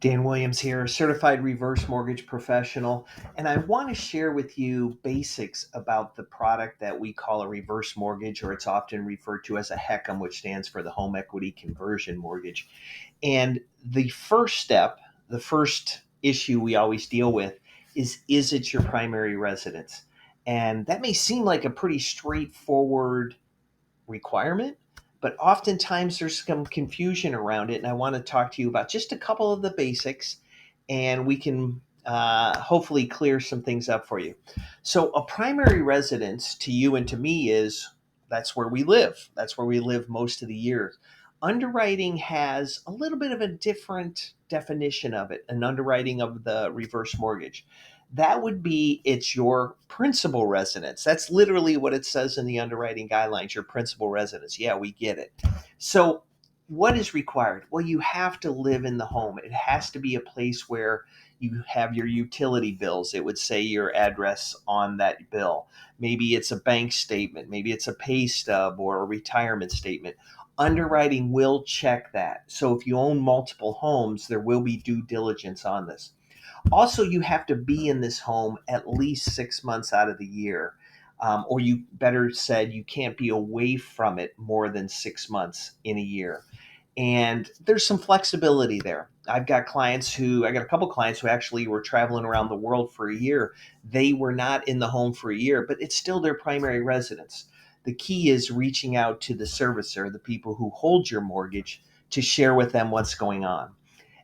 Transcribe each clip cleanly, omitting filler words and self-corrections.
Dan Williams here, certified reverse mortgage professional, and I want to share with you basics about the product that we call a reverse mortgage, or it's often referred to as a HECM, which stands for the home equity conversion mortgage. And the first step, the first issue we always deal with is it your primary residence? And that may seem like a pretty straightforward requirement, but oftentimes there's some confusion around it. And I want to talk to you about just a couple of the basics, and we can hopefully clear some things up for you. So, a primary residence to you and to me is that's where we live. That's where we live most of the year. Underwriting has a little bit of a different definition of it, an underwriting of the reverse mortgage. That would be it's your principal residence. That's literally what it says in the underwriting guidelines, your principal residence. Yeah, we get it. So, what is required? Well, you have to live in the home. It has to be a place where you have your utility bills. It would say your address on that bill. Maybe it's a bank statement, maybe it's a pay stub or a retirement statement. Underwriting will check that. So, if you own multiple homes, there will be due diligence on this. Also, you have to be in this home at least 6 months out of the year. Or you better said, you can't be away from it more than 6 months in a year. And there's some flexibility there. I got a couple clients who actually were traveling around the world for a year. They were not in the home for a year, but it's still their primary residence. The key is reaching out to the servicer, the people who hold your mortgage, to share with them what's going on.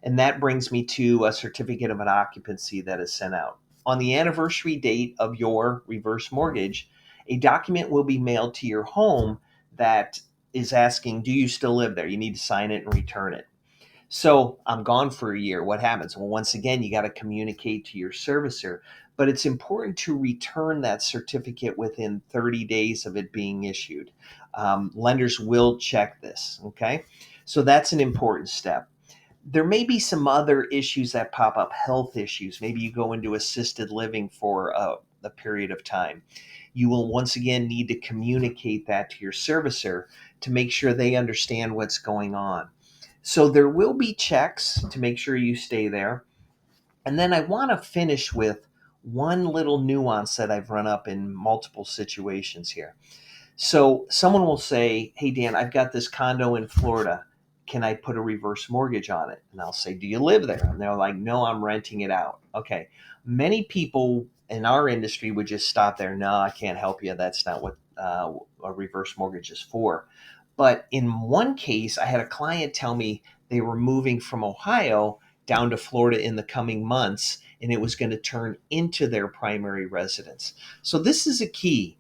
And that brings me to a certificate of an occupancy that is sent out. On the anniversary date of your reverse mortgage, a document will be mailed to your home that is asking, do you still live there? You need to sign it and return it. So I'm gone for a year. What happens? Well, once again, you got to communicate to your servicer, but it's important to return that certificate within 30 days of it being issued. Lenders will check this. Okay. So that's an important step. There may be some other issues that pop up, health issues. Maybe you go into assisted living for a period of time. You will once again need to communicate that to your servicer to make sure they understand what's going on. So there will be checks to make sure you stay there. And then I want to finish with one little nuance that I've run up in multiple situations here. So someone will say, hey, Dan, I've got this condo in Florida. Can I put a reverse mortgage on it? And I'll say, do you live there? And they're like, no, I'm renting it out. Okay. Many people in our industry would just stop there. No, I can't help you. That's not what a reverse mortgage is for. But in one case, I had a client tell me they were moving from Ohio down to Florida in the coming months, and it was going to turn into their primary residence. So this is a key,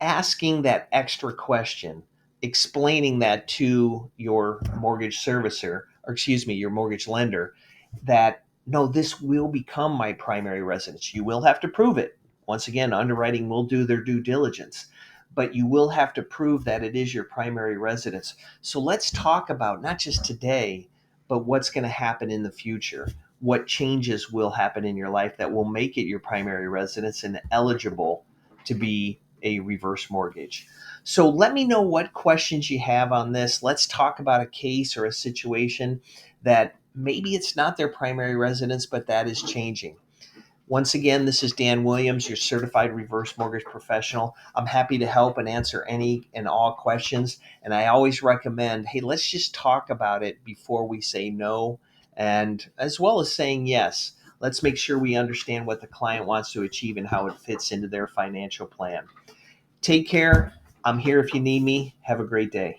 asking that extra question, explaining that to your mortgage servicer, or excuse me, your mortgage lender, that no, this will become my primary residence. You will have to prove it. Once again, underwriting will do their due diligence, but you will have to prove that it is your primary residence. So let's talk about not just today, but what's going to happen in the future. What changes will happen in your life that will make it your primary residence and eligible to be a reverse mortgage. So let me know what questions you have on this. Let's talk about a case or a situation that maybe it's not their primary residence, but that is changing. Once again, this is Dan Williams, your certified reverse mortgage professional. I'm happy to help and answer any and all questions. And I always recommend, hey, let's just talk about it before we say no, and as well as saying yes. Let's make sure we understand what the client wants to achieve and how it fits into their financial plan. Take care. I'm here if you need me. Have a great day.